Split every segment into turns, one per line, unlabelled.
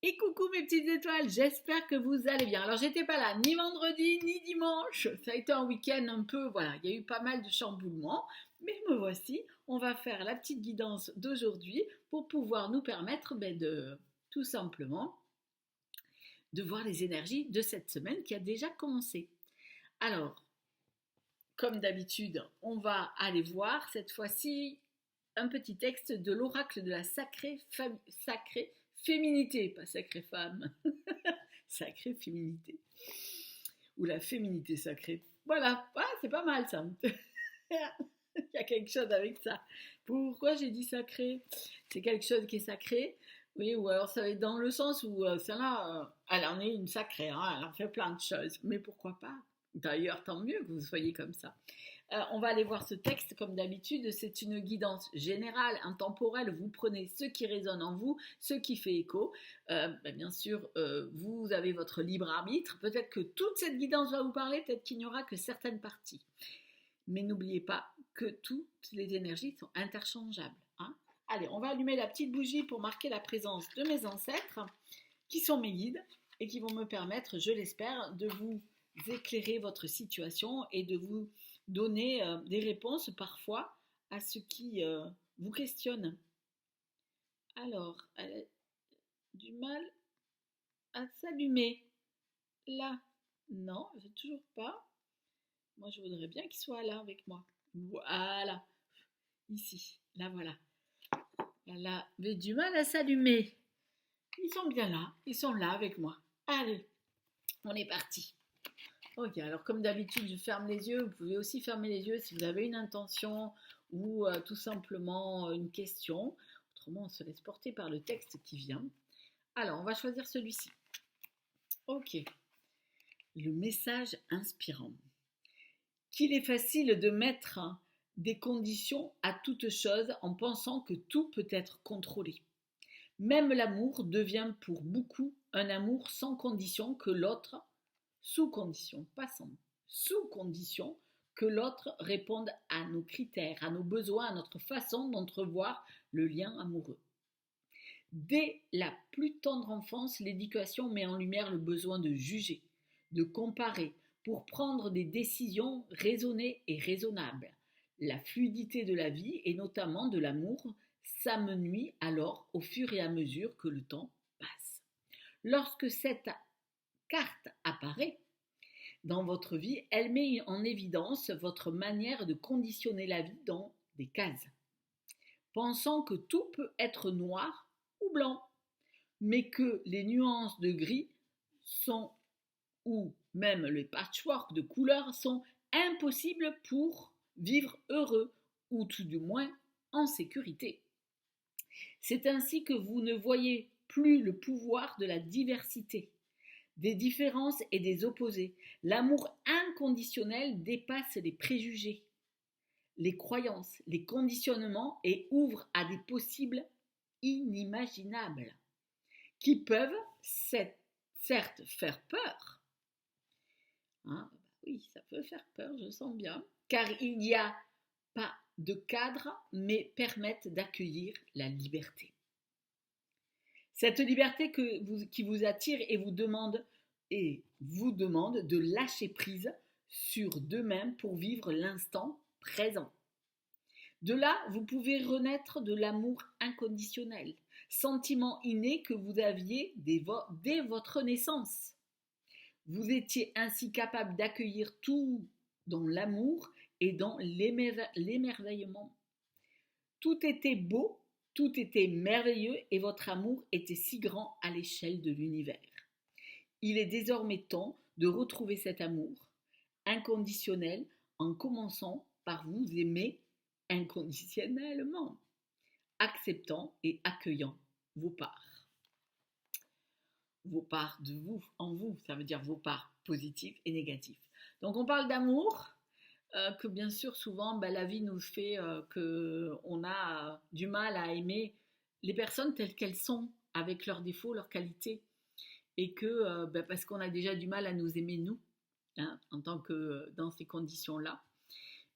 Et coucou mes petites étoiles, j'espère que vous allez bien. Alors j'étais pas là ni vendredi ni dimanche, ça a été un week-end un peu, voilà, il y a eu pas mal de chamboulements, mais me voici, on va faire la petite guidance d'aujourd'hui pour pouvoir nous permettre de tout simplement de voir les énergies de cette semaine qui a déjà commencé. Alors, comme d'habitude, on va aller voir cette fois-ci un petit texte de l'oracle de la sacrée féminité, pas sacrée femme, sacrée féminité, ou la féminité sacrée. Voilà, ah, c'est pas mal ça. Il y a quelque chose avec ça. Pourquoi j'ai dit sacré? C'est quelque chose qui est sacré. Oui, ou alors ça va être dans le sens où celle-là, elle en est une sacrée, hein, elle en fait plein de choses. Mais pourquoi pas? D'ailleurs, tant mieux que vous soyez comme ça. On va aller voir ce texte comme d'habitude. C'est une guidance générale, intemporelle. Vous prenez ce qui résonne en vous, ce qui fait écho. Bien sûr, vous avez votre libre arbitre. Peut-être que toute cette guidance va vous parler, peut-être qu'il n'y aura que certaines parties. Mais n'oubliez pas que toutes les énergies sont interchangeables. Hein. Allez, on va allumer la petite bougie pour marquer la présence de mes ancêtres, qui sont mes guides et qui vont me permettre, je l'espère, de vous éclairer votre situation et de vous donner des réponses parfois à ce qui vous questionne. Alors, elle a du mal à s'allumer. Là, non, elle ne veut toujours pas. Moi, je voudrais bien qu'il soit là avec moi. Voilà, ici, là, voilà. Elle avait du mal à s'allumer. Ils sont bien là, ils sont là avec moi. Allez, on est parti. Ok, alors comme d'habitude, je ferme les yeux. Vous pouvez aussi fermer les yeux si vous avez une intention ou tout simplement une question. Autrement, on se laisse porter par le texte qui vient. Alors, on va choisir celui-ci. Ok, le message inspirant. Qu'il est facile de mettre des conditions à toute chose en pensant que tout peut être contrôlé. Même l'amour devient pour beaucoup un amour sans condition que l'autre, sous condition, pas sans, sous condition que l'autre réponde à nos critères, à nos besoins, à notre façon d'entrevoir le lien amoureux. Dès la plus tendre enfance, l'éducation met en lumière le besoin de juger, de comparer, pour prendre des décisions raisonnées et raisonnables. La fluidité de la vie, et notamment de l'amour, s'amenuit alors au fur et à mesure que le temps passe. Lorsque cette carte apparaît dans votre vie, elle met en évidence votre manière de conditionner la vie dans des cases, pensant que tout peut être noir ou blanc, mais que les nuances de gris sont, ou même les patchworks de couleurs sont impossibles pour vivre heureux, ou tout du moins en sécurité. C'est ainsi que vous ne voyez plus le pouvoir de la diversité, des différences et des opposés. L'amour inconditionnel dépasse les préjugés, les croyances, les conditionnements et ouvre à des possibles inimaginables qui peuvent certes faire peur. Hein, oui, ça peut faire peur, je sens bien, car il n'y a pas de cadre, mais permettent d'accueillir la liberté. Cette liberté qui vous attire et vous demande de lâcher prise sur d'eux-mêmes pour vivre l'instant présent. De là, vous pouvez renaître de l'amour inconditionnel, sentiment inné que vous aviez dès votre naissance. Vous étiez ainsi capable d'accueillir tout dans l'amour et dans l'émerveillement. Tout était beau, tout était merveilleux et votre amour était si grand à l'échelle de l'univers. Il est désormais temps de retrouver cet amour inconditionnel en commençant par vous aimer inconditionnellement, acceptant et accueillant vos parts. Vos parts de vous, en vous, ça veut dire vos parts positives et négatives. Donc on parle d'amour, que bien sûr souvent la vie nous fait qu'on a du mal à aimer les personnes telles qu'elles sont, avec leurs défauts, leurs qualités, et que parce qu'on a déjà du mal à nous aimer nous, hein, en tant que dans ces conditions-là.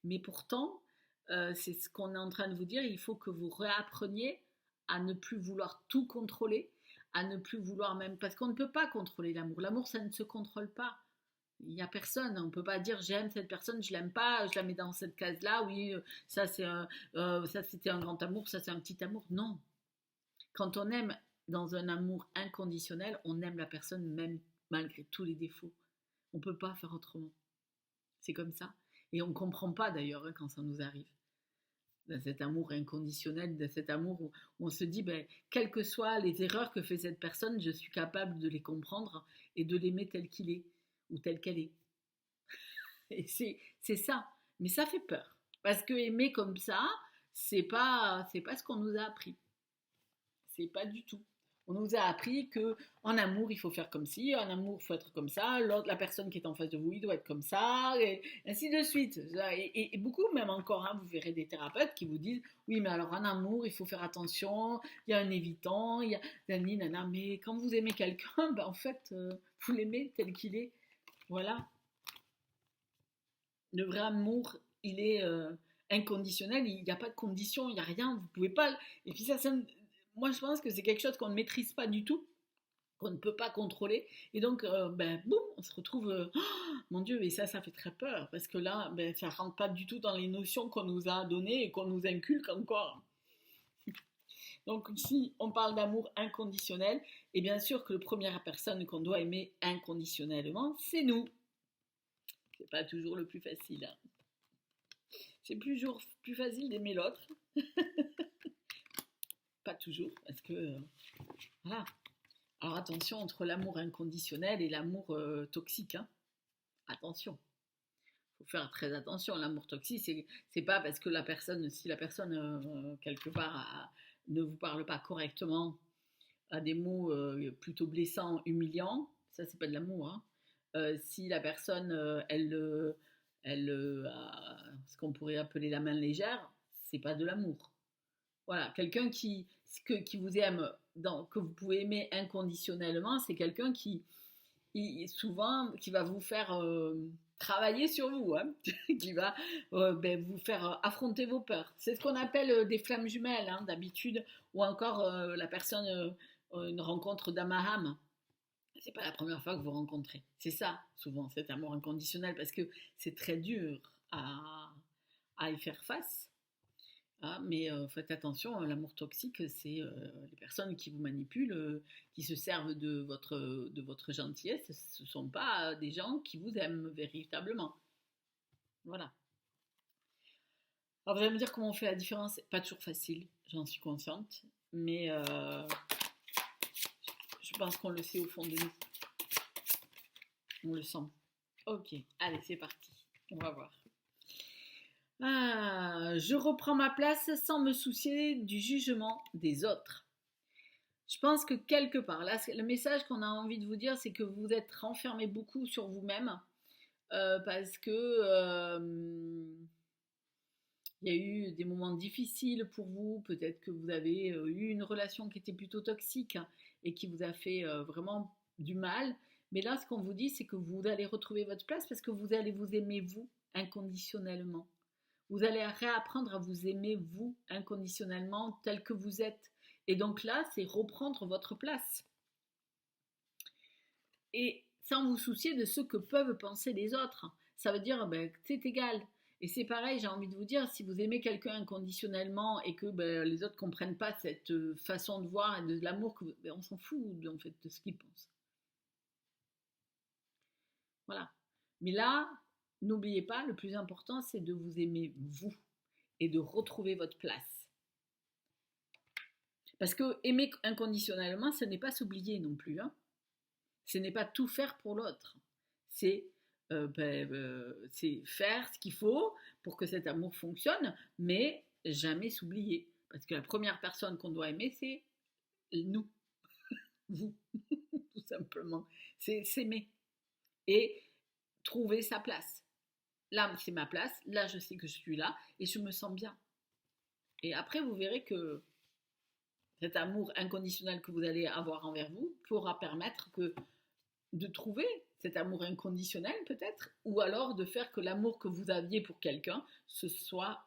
Mais pourtant, c'est ce qu'on est en train de vous dire, il faut que vous réappreniez à ne plus vouloir tout contrôler, à ne plus vouloir même, parce qu'on ne peut pas contrôler l'amour. L'amour, ça ne se contrôle pas. Il n'y a personne, on ne peut pas dire j'aime cette personne, je l'aime pas, je la mets dans cette case-là, oui, ça c'était un grand amour, ça c'est un petit amour. Non. Quand on aime dans un amour inconditionnel, on aime la personne même malgré tous les défauts. On ne peut pas faire autrement. C'est comme ça. Et on ne comprend pas d'ailleurs quand ça nous arrive. Dans cet amour inconditionnel, de cet amour où on se dit, ben, quelles que soient les erreurs que fait cette personne, je suis capable de les comprendre et de l'aimer tel qu'il est ou telle qu'elle est. Et c'est ça. Mais ça fait peur. Parce que aimer comme ça, c'est pas ce qu'on nous a appris. C'est pas du tout. On nous a appris que en amour, il faut faire comme ci, en amour, il faut être comme ça, l'autre, la personne qui est en face de vous, il doit être comme ça, et ainsi de suite. Et beaucoup, même encore, hein, vous verrez des thérapeutes qui vous disent, oui, mais alors en amour, il faut faire attention, il y a un évitant, il y a nani, nana, mais quand vous aimez quelqu'un, ben, en fait, vous l'aimez tel qu'il est. Voilà. Le vrai amour, il est inconditionnel, il n'y a pas de condition, il n'y a rien, vous pouvez pas. Et puis ça, moi je pense que c'est quelque chose qu'on ne maîtrise pas du tout, qu'on ne peut pas contrôler. Et donc, ben, boum, on se retrouve, oh, mon Dieu, et ça fait très peur, parce que là, ben, ça ne rentre pas du tout dans les notions qu'on nous a données et qu'on nous inculque encore. Donc ici, on parle d'amour inconditionnel, et bien sûr que la première personne qu'on doit aimer inconditionnellement, c'est nous. C'est pas toujours le plus facile. Hein. C'est toujours plus facile d'aimer l'autre. Pas toujours, parce que voilà. Alors attention entre l'amour inconditionnel et l'amour toxique. Hein. Attention. Il faut faire très attention. L'amour toxique, c'est pas parce que si la personne quelque part ne vous parle pas correctement, a des mots plutôt blessants, humiliants, ça c'est pas de l'amour. Hein. Si la personne, elle a ce qu'on pourrait appeler la main légère, c'est pas de l'amour. Voilà, quelqu'un qui vous aime, que vous pouvez aimer inconditionnellement, c'est quelqu'un souvent, qui va vous faire travailler sur vous, hein, qui va ben, vous faire affronter vos peurs. C'est ce qu'on appelle des flammes jumelles, hein, d'habitude, ou encore la personne, une rencontre d'âme à âme. C'est pas la première fois que vous rencontrez. C'est ça, souvent, cet amour inconditionnel, parce que c'est très dur à y faire face. Ah, mais faites attention, l'amour toxique, c'est les personnes qui vous manipulent, qui se servent de votre gentillesse. Ce ne sont pas des gens qui vous aiment véritablement. Voilà. Alors vous allez me dire comment on fait la différence. Pas toujours facile, j'en suis consciente. Mais je pense qu'on le sait au fond de nous. On le sent. Ok, allez, c'est parti. On va voir. Ah, je reprends ma place sans me soucier du jugement des autres. Je pense que quelque part, là, le message qu'on a envie de vous dire, c'est que vous êtes renfermé beaucoup sur vous-même parce que il y a eu des moments difficiles pour vous. Peut-être que vous avez eu une relation qui était plutôt toxique et qui vous a fait vraiment du mal. Mais là, ce qu'on vous dit, c'est que vous allez retrouver votre place parce que vous allez vous aimer vous inconditionnellement. Vous allez réapprendre à vous aimer vous inconditionnellement tel que vous êtes. Et donc là, c'est reprendre votre place. Et sans vous soucier de ce que peuvent penser les autres. Ça veut dire, ben, c'est égal. Et c'est pareil, j'ai envie de vous dire, si vous aimez quelqu'un inconditionnellement et que ben, les autres ne comprennent pas cette façon de voir et de l'amour, ben, on s'en fout en fait, de ce qu'ils pensent. Voilà. Mais là, n'oubliez pas, le plus important, c'est de vous aimer vous et de retrouver votre place. Parce que aimer inconditionnellement, ce n'est pas s'oublier non plus. Hein. Ce n'est pas tout faire pour l'autre. C'est faire ce qu'il faut pour que cet amour fonctionne, mais jamais s'oublier. Parce que la première personne qu'on doit aimer, c'est nous, vous, tout simplement. C'est s'aimer et trouver sa place. Là, c'est ma place, là, je sais que je suis là et je me sens bien. Et après, vous verrez que cet amour inconditionnel que vous allez avoir envers vous pourra permettre de trouver cet amour inconditionnel peut-être, ou alors de faire que l'amour que vous aviez pour quelqu'un ce soit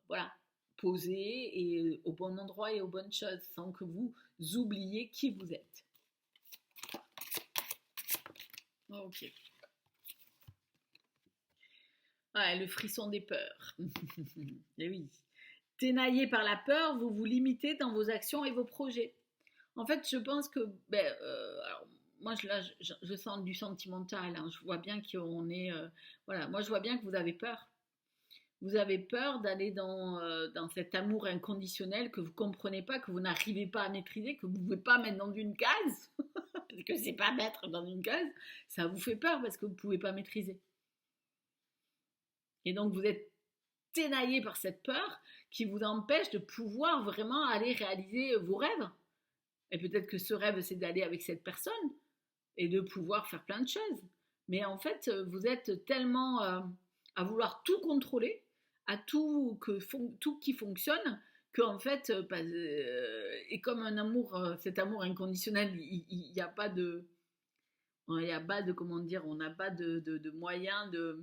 voilà, posé et au bon endroit et aux bonnes choses, sans que vous oubliez qui vous êtes. Ok. Ouais, le frisson des peurs. Eh oui. Ténaillé par la peur, vous vous limitez dans vos actions et vos projets. En fait, je pense que, alors, moi, je sens du sentimental. Hein. Je vois bien qu'on est, voilà. Moi, je vois bien que vous avez peur. Vous avez peur d'aller dans cet amour inconditionnel que vous ne comprenez pas, que vous n'arrivez pas à maîtriser, que vous ne pouvez pas mettre dans une case, parce que c'est pas mettre dans une case. Ça vous fait peur parce que vous ne pouvez pas maîtriser. Et donc, vous êtes ténaillé par cette peur qui vous empêche de pouvoir vraiment aller réaliser vos rêves. Et peut-être que ce rêve, c'est d'aller avec cette personne et de pouvoir faire plein de choses. Mais en fait, vous êtes tellement à vouloir tout contrôler, à tout qui fonctionne, qu'en fait, et comme un amour, cet amour inconditionnel, il n'y a pas de, il n'y a pas de, comment dire, on n'a pas de moyen de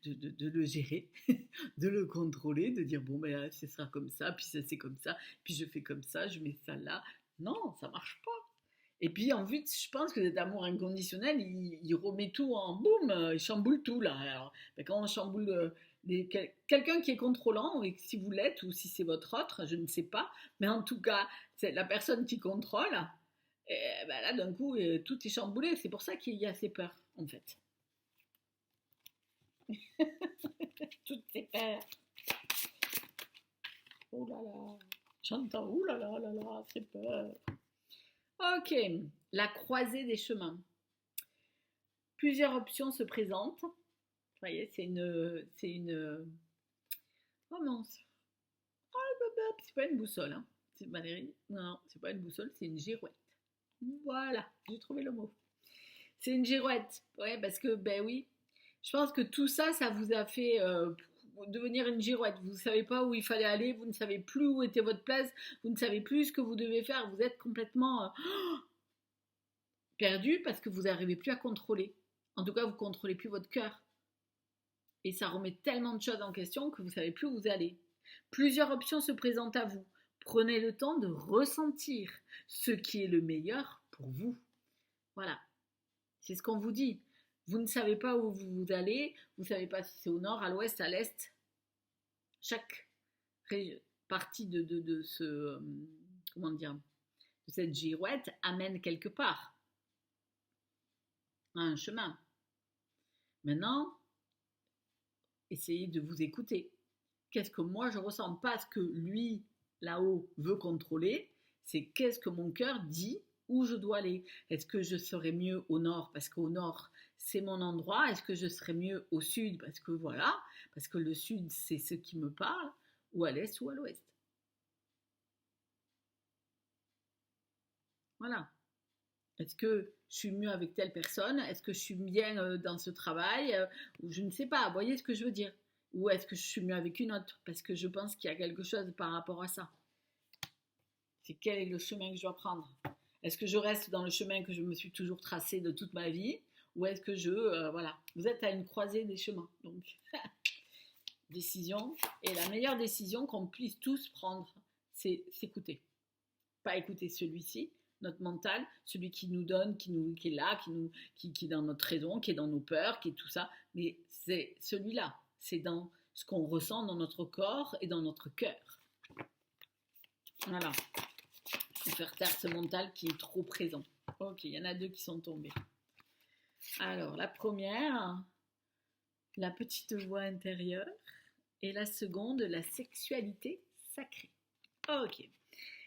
le gérer, de le contrôler, de dire bon ben ce sera comme ça, puis ça c'est comme ça, puis je fais comme ça, je mets ça là. Non, ça marche pas. Et puis en fait, je pense que cet amour inconditionnel, il remet tout en boum, il chamboule tout là. Alors, ben, quand on chamboule quelqu'un qui est contrôlant, et si vous l'êtes ou si c'est votre autre, je ne sais pas, mais en tout cas, c'est la personne qui contrôle. Et ben là, d'un coup, tout est chamboulé. C'est pour ça qu'il y a ces peurs, en fait. Toutes ces peurs. Oh là là, j'entends, oh là là là là, c'est peur. Ok, la croisée des chemins. Plusieurs options se présentent. Vous voyez, oh non, c'est pas une boussole, hein. C'est Valérie. Non, c'est pas une boussole, c'est une girouette. Voilà, j'ai trouvé le mot. C'est une girouette. Ouais, parce que, ben oui, je pense que tout ça, ça vous a fait devenir une girouette. Vous ne savez pas où il fallait aller, vous ne savez plus où était votre place, vous ne savez plus ce que vous devez faire. Vous êtes complètement perdu parce que vous n'arrivez plus à contrôler. En tout cas, vous ne contrôlez plus votre cœur. Et ça remet tellement de choses en question que vous ne savez plus où vous allez. Plusieurs options se présentent à vous. Prenez le temps de ressentir ce qui est le meilleur pour vous. Voilà. C'est ce qu'on vous dit. Vous ne savez pas où vous allez, vous ne savez pas si c'est au nord, à l'ouest, à l'est. Chaque partie de ce, comment dire, de cette girouette amène quelque part, à un chemin. Maintenant, essayez de vous écouter. Qu'est-ce que moi je ressens? Pas ce que lui, là-haut, veut contrôler, c'est qu'est-ce que mon cœur dit où je dois aller. Est-ce que je serais mieux au nord parce qu'au nord, c'est mon endroit? Est-ce que je serais mieux au sud parce que voilà, parce que le sud, c'est ce qui me parle, ou à l'est ou à l'ouest? Voilà. Est-ce que je suis mieux avec telle personne? Est-ce que je suis bien dans ce travail? Ou je ne sais pas, vous voyez ce que je veux dire? Ou est-ce que je suis mieux avec une autre? Parce que je pense qu'il y a quelque chose par rapport à ça. C'est quel est le chemin que je dois prendre? Est-ce que je reste dans le chemin que je me suis toujours tracé de toute ma vie? Ou est-ce que voilà, vous êtes à une croisée des chemins. Donc, décision. Et la meilleure décision qu'on puisse tous prendre, c'est s'écouter. Pas écouter celui-ci, notre mental, celui qui nous donne, qui est là, qui est dans notre raison, qui est dans nos peurs, qui est tout ça. Mais c'est celui-là. C'est dans ce qu'on ressent dans notre corps et dans notre cœur. Voilà. Et faire taire ce mental qui est trop présent. Ok, il y en a deux qui sont tombés. Alors, la première, la petite voix intérieure. Et la seconde, la sexualité sacrée. Ok.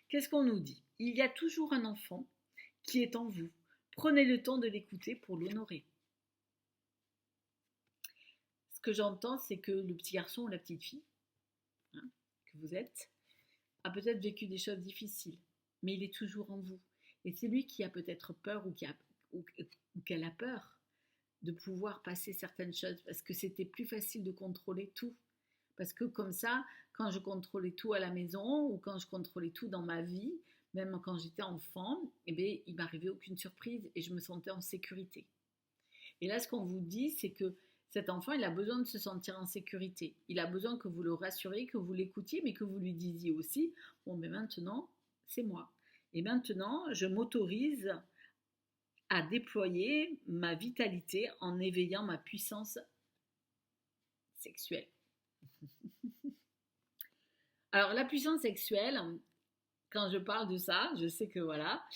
Qu'est-ce qu'on nous dit? Il y a toujours un enfant qui est en vous. Prenez le temps de l'écouter pour l'honorer. Ce que j'entends, c'est que le petit garçon ou la petite fille, hein, que vous êtes, a peut-être vécu des choses difficiles, mais il est toujours en vous. Et c'est lui qui a peut-être peur ou qu'elle a peur de pouvoir passer certaines choses parce que c'était plus facile de contrôler tout. Parce que comme ça, quand je contrôlais tout à la maison ou quand je contrôlais tout dans ma vie, même quand j'étais enfant, eh bien, il m'arrivait aucune surprise et je me sentais en sécurité. Et là, ce qu'on vous dit, c'est que Cet enfant, il a besoin de se sentir en sécurité. Il a besoin que vous le rassuriez, que vous l'écoutiez, mais que vous lui disiez aussi, bon, mais maintenant, c'est moi. Et maintenant, je m'autorise à déployer ma vitalité en éveillant ma puissance sexuelle. Alors, la puissance sexuelle, quand je parle de ça, je sais que voilà,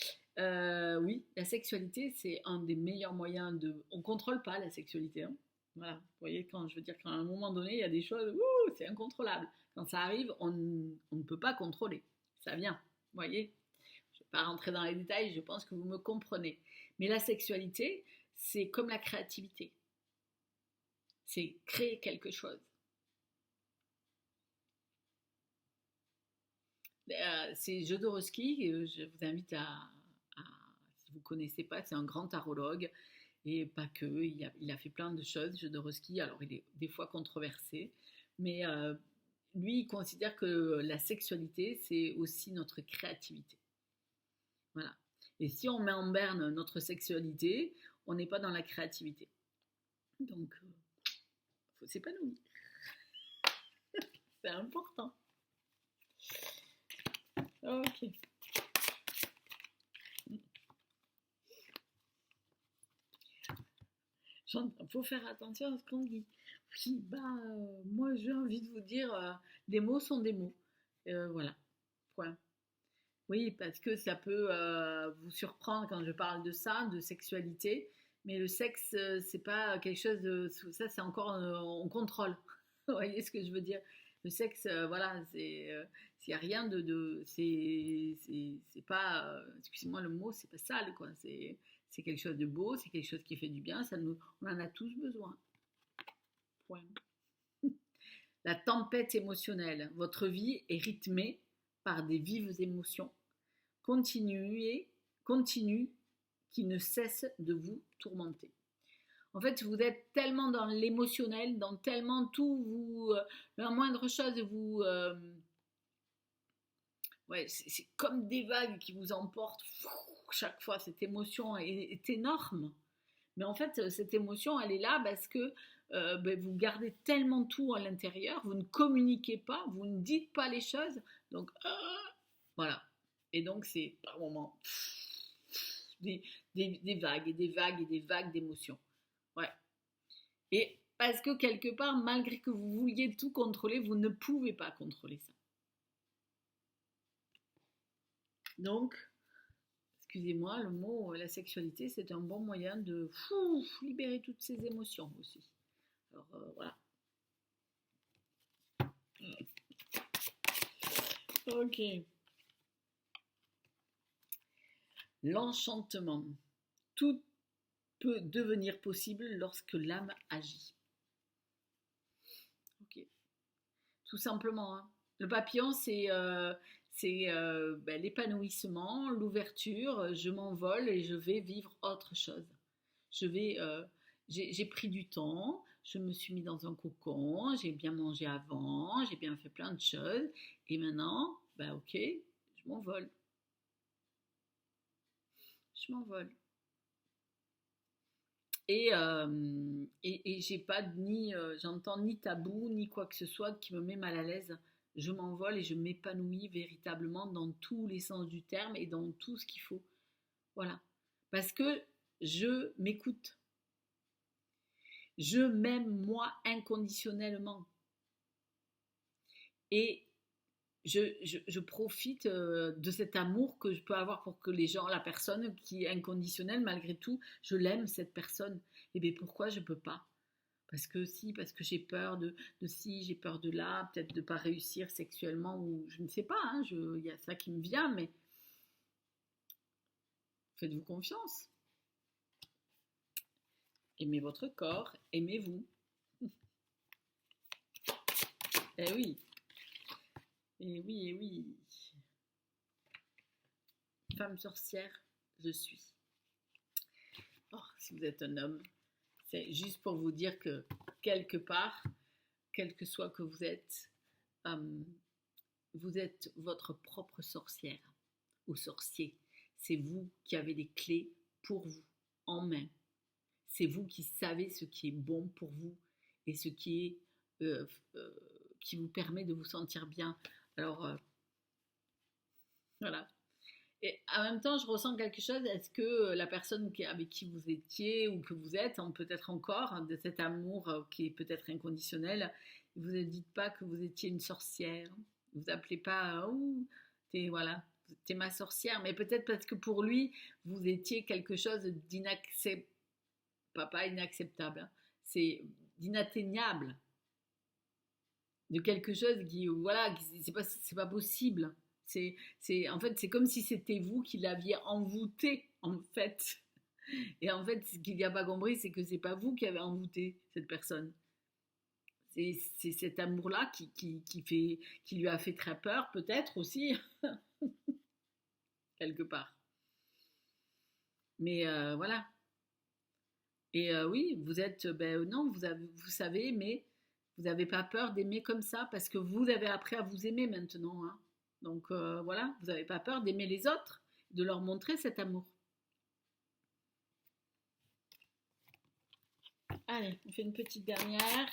oui, la sexualité, c'est un des meilleurs moyens de... On ne contrôle pas la sexualité, hein. Voilà, vous voyez, quand je veux dire qu'à un moment donné, il y a des choses, c'est incontrôlable. Quand ça arrive, on ne peut pas contrôler. Ça vient, vous voyez. Je ne vais pas rentrer dans les détails, je pense que vous me comprenez. Mais la sexualité, c'est comme la créativité. C'est créer quelque chose. C'est Jodorowsky, je vous invite si vous ne connaissez pas, c'est un grand tarologue, et pas que, il a fait plein de choses, Jodorowsky, alors il est des fois controversé, mais lui, il considère que la sexualité, c'est aussi notre créativité. Voilà. Et si on met en berne notre sexualité, on n'est pas dans la créativité. Donc, il faut s'épanouir. C'est important. Ok. Il faut faire attention à ce qu'on dit. Oui, moi j'ai envie de vous dire, les mots sont des mots. Voilà, point. Oui, parce que ça peut vous surprendre quand je parle de ça, de sexualité, mais le sexe, c'est pas quelque chose de... Ça, c'est encore... on contrôle. Vous voyez ce que je veux dire? Le sexe, voilà, c'est rien c'est pas... excusez-moi le mot, c'est pas sale, quoi. C'est quelque chose de beau, c'est quelque chose qui fait du bien, on en a tous besoin. Point. La tempête émotionnelle. Votre vie est rythmée par des vives émotions continue qui ne cesse de vous tourmenter. En fait, vous êtes tellement dans l'émotionnel, dans tellement tout, la moindre chose, c'est comme des vagues qui vous emportent. Chaque fois, cette émotion est énorme. Mais en fait, cette émotion, elle est là parce que vous gardez tellement tout à l'intérieur, vous ne communiquez pas, vous ne dites pas les choses. Donc, voilà. Et donc, c'est par moments des vagues et des vagues et des vagues d'émotions. Ouais. Et parce que quelque part, malgré que vous vouliez tout contrôler, vous ne pouvez pas contrôler ça. Donc, excusez-moi, le mot la sexualité, c'est un bon moyen de libérer toutes ces émotions aussi. Alors, voilà. Ok. L'enchantement. Tout peut devenir possible lorsque l'âme agit. Ok. Tout simplement. Hein. Le papillon, c'est l'épanouissement, l'ouverture. Je m'envole et je vais vivre autre chose. J'ai pris du temps, je me suis mis dans un cocon, j'ai bien mangé avant, j'ai bien fait plein de choses. Et maintenant, ok, je m'envole. Je m'envole. Et j'ai pas j'entends ni tabou ni quoi que ce soit qui me met mal à l'aise. Je m'envole et je m'épanouis véritablement dans tous les sens du terme et dans tout ce qu'il faut. Voilà. Parce que je m'écoute. Je m'aime moi inconditionnellement. Et je profite de cet amour que je peux avoir pour que les gens, la personne qui est inconditionnelle, malgré tout, je l'aime cette personne. Et bien pourquoi je ne peux pas? Parce que j'ai peur de si, j'ai peur de là, peut-être de ne pas réussir sexuellement, ou je ne sais pas, hein, il y a ça qui me vient, mais faites-vous confiance. Aimez votre corps, aimez-vous. Eh oui, eh oui, eh oui. Femme sorcière, je suis. Oh, si vous êtes un homme, c'est juste pour vous dire que quelque part, quel que soit que vous êtes votre propre sorcière ou sorcier. C'est vous qui avez les clés pour vous, en main. C'est vous qui savez ce qui est bon pour vous et ce qui vous permet de vous sentir bien. Alors, voilà. Et en même temps, je ressens quelque chose. Est-ce que la personne avec qui vous étiez ou que vous êtes, peut-être encore, de cet amour qui est peut-être inconditionnel, vous ne dites pas que vous étiez une sorcière. Vous appelez pas, ouh, voilà, t'es ma sorcière. Mais peut-être parce que pour lui, vous étiez quelque chose d'inacceptable, pas inacceptable, hein, c'est d'inatteignable, de quelque chose qui, voilà, c'est pas possible. En fait, c'est comme si c'était vous qui l'aviez envoûté, en fait. Et en fait, ce qu'il n'y a pas compris, c'est que c'est pas vous qui avez envoûté cette personne. C'est cet amour-là qui lui a fait très peur, peut-être aussi, quelque part. Mais voilà. Et oui, vous êtes, non, vous savez, mais vous n'avez pas peur d'aimer comme ça parce que vous avez appris à vous aimer maintenant, hein. Donc voilà, vous n'avez pas peur d'aimer les autres, de leur montrer cet amour. Allez, on fait une petite dernière.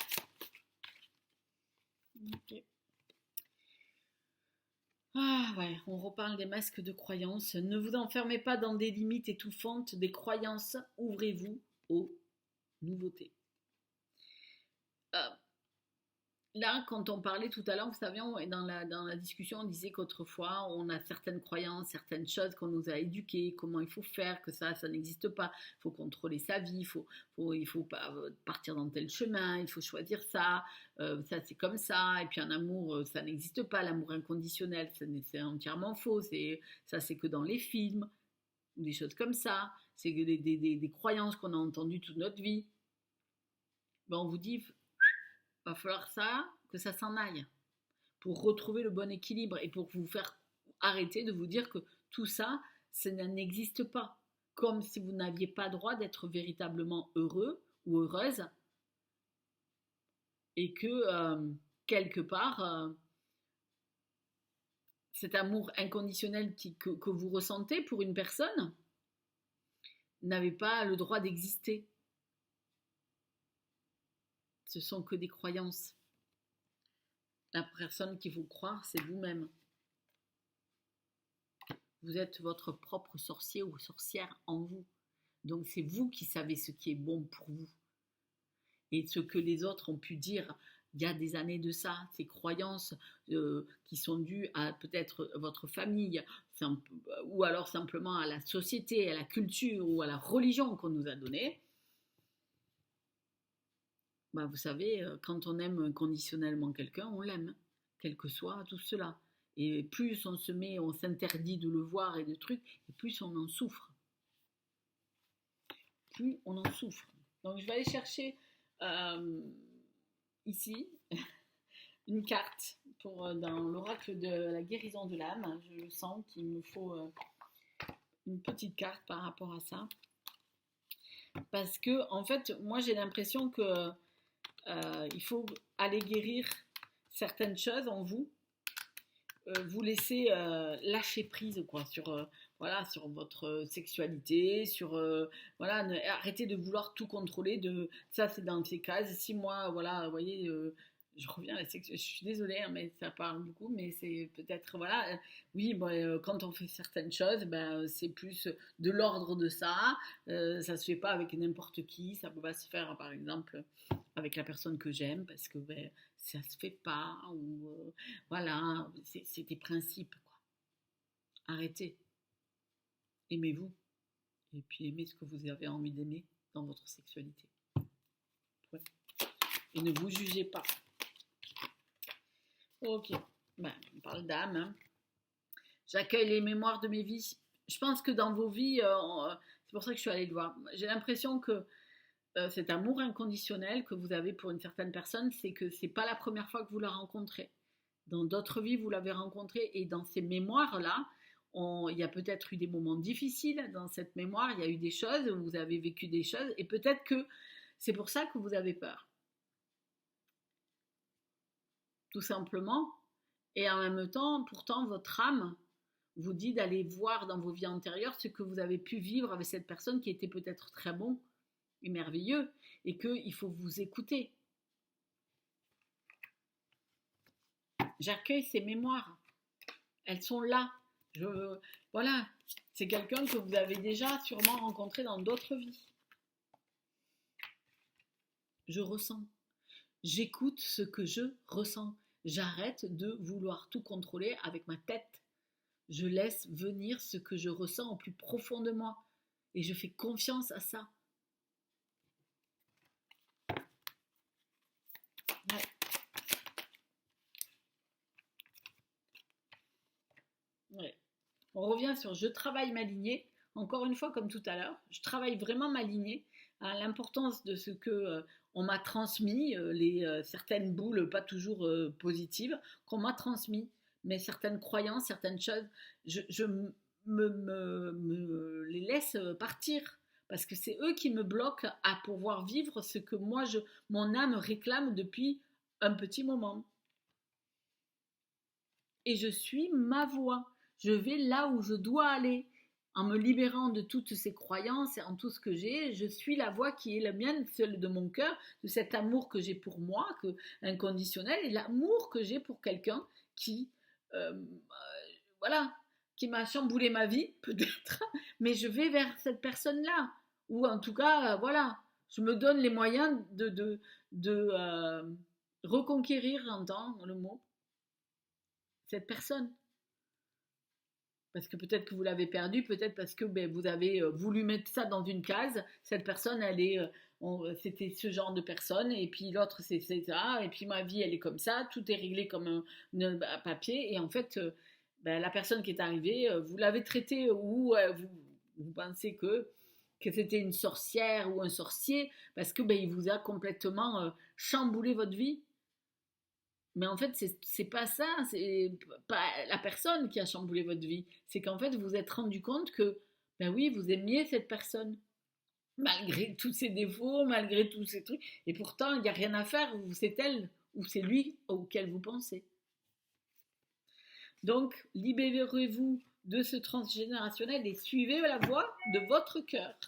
Ok. Ah ouais, on reparle des masques de croyances. Ne vous enfermez pas dans des limites étouffantes des croyances. Ouvrez-vous aux nouveautés. Euh, Là, quand on parlait tout à l'heure, vous savez, dans la discussion, on disait qu'autrefois, on a certaines croyances, certaines choses qu'on nous a éduquées, comment il faut faire, que ça n'existe pas. Il faut contrôler sa vie, il faut pas partir dans tel chemin, il faut choisir ça, ça c'est comme ça. Et puis un amour, ça n'existe pas, l'amour inconditionnel, c'est entièrement faux. Ça, c'est que dans les films, ou des choses comme ça. C'est des croyances qu'on a entendues toute notre vie. Ben, on vous dit, va falloir que ça s'en aille pour retrouver le bon équilibre et pour vous faire arrêter de vous dire que tout ça, ça n'existe pas. Comme si vous n'aviez pas droit d'être véritablement heureux ou heureuse et que quelque part, cet amour inconditionnel que vous ressentez pour une personne n'avait pas le droit d'exister. Ce sont que des croyances. La personne qu'il faut croire, c'est vous-même. Vous êtes votre propre sorcier ou sorcière en vous. Donc c'est vous qui savez ce qui est bon pour vous. Et ce que les autres ont pu dire il y a des années de ça, ces croyances qui sont dues à peut-être votre famille, ou alors simplement à la société, à la culture ou à la religion qu'on nous a donnée, bah vous savez, quand on aime conditionnellement quelqu'un, on l'aime, quel que soit tout cela. Et plus on s'interdit de le voir et de trucs, et plus on en souffre. Plus on en souffre. Donc je vais aller chercher ici une carte dans l'oracle de la guérison de l'âme. Je sens qu'il me faut une petite carte par rapport à ça. Parce que, en fait, moi j'ai l'impression que il faut aller guérir certaines choses en vous, vous laisser lâcher prise quoi, sur votre sexualité, voilà, arrêtez de vouloir tout contrôler, ça c'est dans ces cases, si moi, voilà, vous voyez, je reviens à la sexualité, je suis désolée, hein, mais ça parle beaucoup, mais c'est peut-être, voilà, oui, bon, quand on fait certaines choses, ben, c'est plus de l'ordre de ça, ça se fait pas avec n'importe qui, ça peut pas se faire, par exemple, avec la personne que j'aime, parce que ben, ça se fait pas, ou voilà, c'est des principes, quoi. Arrêtez, aimez-vous, et puis aimez ce que vous avez envie d'aimer dans votre sexualité. Ouais. Et ne vous jugez pas. Ok, ben, on parle d'âme. Hein. J'accueille les mémoires de mes vies. Je pense que dans vos vies, c'est pour ça que je suis allée le voir. J'ai l'impression que cet amour inconditionnel que vous avez pour une certaine personne, c'est que c'est pas la première fois que vous la rencontrez. Dans d'autres vies, vous l'avez rencontré et dans ces mémoires-là, il y a peut-être eu des moments difficiles dans cette mémoire, il y a eu des choses, vous avez vécu des choses et peut-être que c'est pour ça que vous avez peur. Tout simplement. Et en même temps, pourtant, votre âme vous dit d'aller voir dans vos vies antérieures ce que vous avez pu vivre avec cette personne qui était peut-être très bon et merveilleux et qu'il faut vous écouter. j'accueille ces mémoires. Elles sont là. Voilà, c'est quelqu'un que vous avez déjà sûrement rencontré dans d'autres vies. Je ressens. J'écoute ce que je ressens. J'arrête de vouloir tout contrôler avec ma tête. Je laisse venir ce que je ressens au plus profond de moi. Et je fais confiance à ça. Ouais. Ouais. On revient sur je travaille ma lignée. Encore une fois, comme tout à l'heure, je travaille vraiment ma lignée. À l'importance de ce que on m'a transmis, certaines boules pas toujours positives, qu'on m'a transmis, mais certaines croyances, certaines choses, je me les laisse partir. Parce que c'est eux qui me bloquent à pouvoir vivre ce que moi, mon âme réclame depuis un petit moment. Et je suis ma voix. Je vais là où je dois aller. En me libérant de toutes ces croyances et en tout ce que j'ai, je suis la voix qui est la mienne, celle de mon cœur, de cet amour que j'ai pour moi, inconditionnel, et l'amour que j'ai pour quelqu'un qui, voilà, qui m'a chamboulé ma vie, peut-être, mais je vais vers cette personne-là. Ou en tout cas, voilà, je me donne les moyens de reconquérir, j'entends le mot, cette personne. Parce que peut-être que vous l'avez perdu, peut-être parce que vous avez voulu mettre ça dans une case. Cette personne, c'était ce genre de personne, et puis l'autre, c'est ça, et puis ma vie, elle est comme ça, tout est réglé comme un papier, et en fait, la personne qui est arrivée, vous l'avez traitée, ou vous pensez que c'était une sorcière ou un sorcier, parce que il vous a complètement chamboulé votre vie. Mais en fait, c'est pas ça, c'est pas la personne qui a chamboulé votre vie. C'est qu'en fait, vous vous êtes rendu compte que, ben oui, vous aimiez cette personne, malgré tous ses défauts, malgré tous ces trucs. Et pourtant, il n'y a rien à faire, c'est elle ou c'est lui auquel vous pensez. Donc, libérez-vous de ce transgénérationnel et suivez la voie de votre cœur.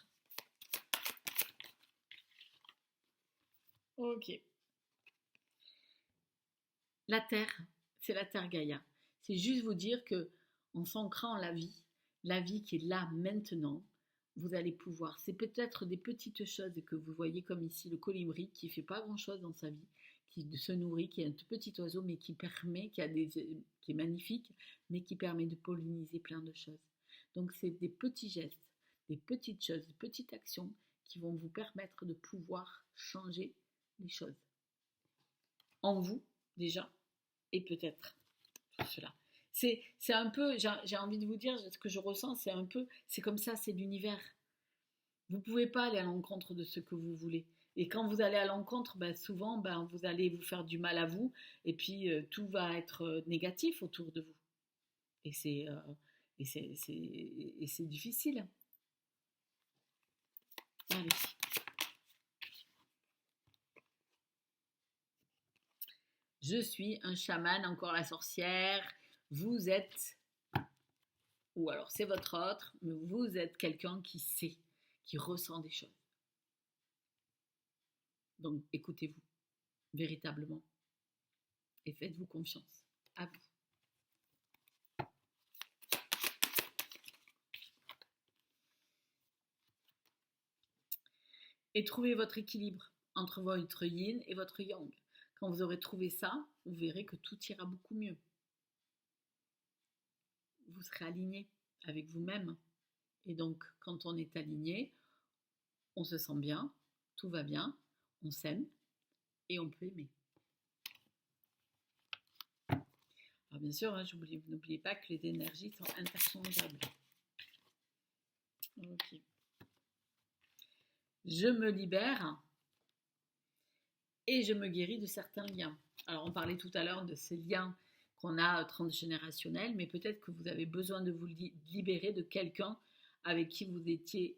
Ok. La Terre, c'est la Terre Gaïa. C'est juste vous dire que en s'ancrant la vie qui est là maintenant, vous allez pouvoir. C'est peut-être des petites choses que vous voyez comme ici, le colibri qui fait pas grand-chose dans sa vie, qui se nourrit, qui est un tout petit oiseau, mais qui permet, qui est magnifique, mais qui permet de polliniser plein de choses. Donc c'est des petits gestes, des petites choses, des petites actions qui vont vous permettre de pouvoir changer les choses. En vous, déjà, et peut-être cela. C'est un peu, j'ai envie de vous dire, ce que je ressens, c'est comme ça, c'est l'univers. Vous ne pouvez pas aller à l'encontre de ce que vous voulez. Et quand vous allez à l'encontre, souvent, vous allez vous faire du mal à vous, et puis tout va être négatif autour de vous. Et c'est difficile. Allez. Je suis un chaman, encore la sorcière. Vous êtes, ou alors c'est votre autre, mais vous êtes quelqu'un qui sait, qui ressent des choses. Donc écoutez-vous, véritablement. Et faites-vous confiance. À vous. Et trouvez votre équilibre entre votre yin et votre yang. Quand vous aurez trouvé ça, vous verrez que tout ira beaucoup mieux. Vous serez aligné avec vous-même. Et donc, quand on est aligné, on se sent bien, tout va bien, on s'aime et on peut aimer. Alors bien sûr, n'oubliez pas que les énergies sont interchangeables. Ok. Je me libère et je me guéris de certains liens. Alors on parlait tout à l'heure de ces liens qu'on a transgénérationnels, mais peut-être que vous avez besoin de vous libérer de quelqu'un avec qui vous étiez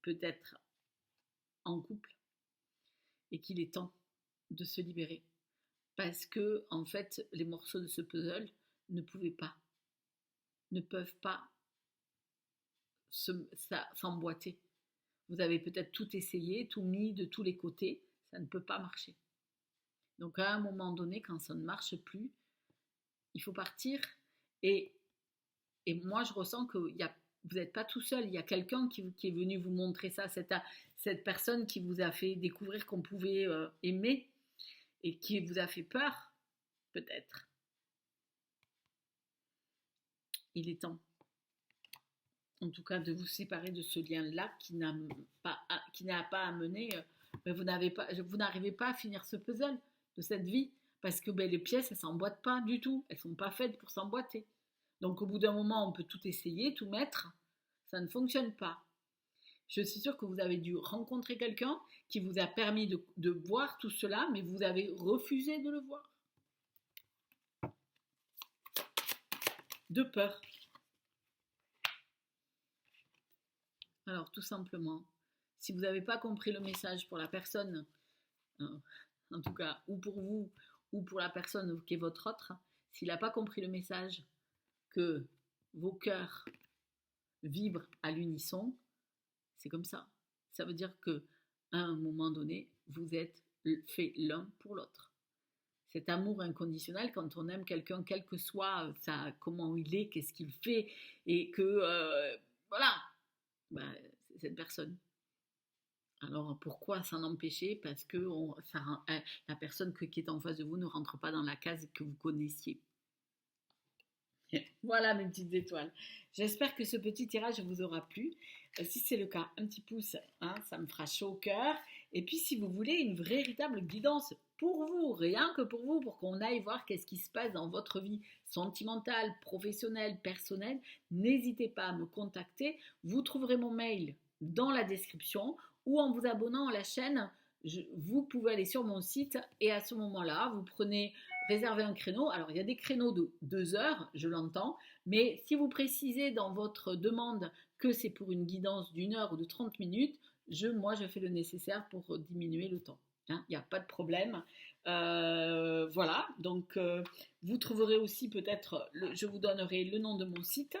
peut-être en couple et qu'il est temps de se libérer. Parce que, en fait, les morceaux de ce puzzle ne peuvent pas s'emboîter. Vous avez peut-être tout essayé, tout mis de tous les côtés, ça ne peut pas marcher. Donc à un moment donné, quand ça ne marche plus, il faut partir. Et, et moi, je ressens que vous n'êtes pas tout seul. Il y a quelqu'un qui est venu vous montrer ça, cette personne qui vous a fait découvrir qu'on pouvait aimer et qui vous a fait peur, peut-être. Il est temps, en tout cas, de vous séparer de ce lien-là qui n'a pas amené, vous n'arrivez pas à finir ce puzzle de cette vie, parce que les pièces, elles ne s'emboîtent pas du tout, elles ne sont pas faites pour s'emboîter. Donc au bout d'un moment, on peut tout essayer, tout mettre, ça ne fonctionne pas. Je suis sûre que vous avez dû rencontrer quelqu'un qui vous a permis de voir tout cela, mais vous avez refusé de le voir. De peur. Alors tout simplement, si vous n'avez pas compris le message pour la personne, en tout cas, ou pour vous, ou pour la personne qui est votre autre, s'il n'a pas compris le message que vos cœurs vibrent à l'unisson, c'est comme ça. Ça veut dire que à un moment donné, vous êtes fait l'un pour l'autre. Cet amour inconditionnel, quand on aime quelqu'un, quel que soit comment il est, qu'est-ce qu'il fait, et que voilà, c'est cette personne. Alors pourquoi s'en empêcher? Parce que la personne qui est en face de vous ne rentre pas dans la case que vous connaissiez. Voilà mes petites étoiles. J'espère que ce petit tirage vous aura plu. Si c'est le cas, un petit pouce, ça me fera chaud au cœur. Et puis si vous voulez une véritable guidance pour vous, rien que pour vous, pour qu'on aille voir qu'est-ce qui se passe dans votre vie sentimentale, professionnelle, personnelle, n'hésitez pas à me contacter. Vous trouverez mon mail dans la description ou en vous abonnant à la chaîne. Vous pouvez aller sur mon site et à ce moment-là, vous réservez un créneau. Alors, il y a des créneaux de 2 heures, je l'entends, mais si vous précisez dans votre demande que c'est pour une guidance d'1 heure ou de 30 minutes, moi, je fais le nécessaire pour diminuer le temps. Il n'y a pas de problème. Voilà, donc vous trouverez aussi peut-être, je vous donnerai le nom de mon site,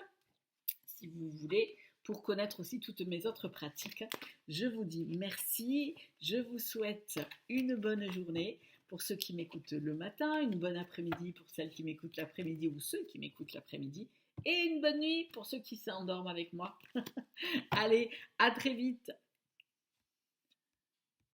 si vous voulez, pour connaître aussi toutes mes autres pratiques. Je vous dis merci, je vous souhaite une bonne journée pour ceux qui m'écoutent le matin, une bonne après-midi pour celles qui m'écoutent l'après-midi ou ceux qui m'écoutent l'après-midi, et une bonne nuit pour ceux qui s'endorment avec moi. Allez, à très vite.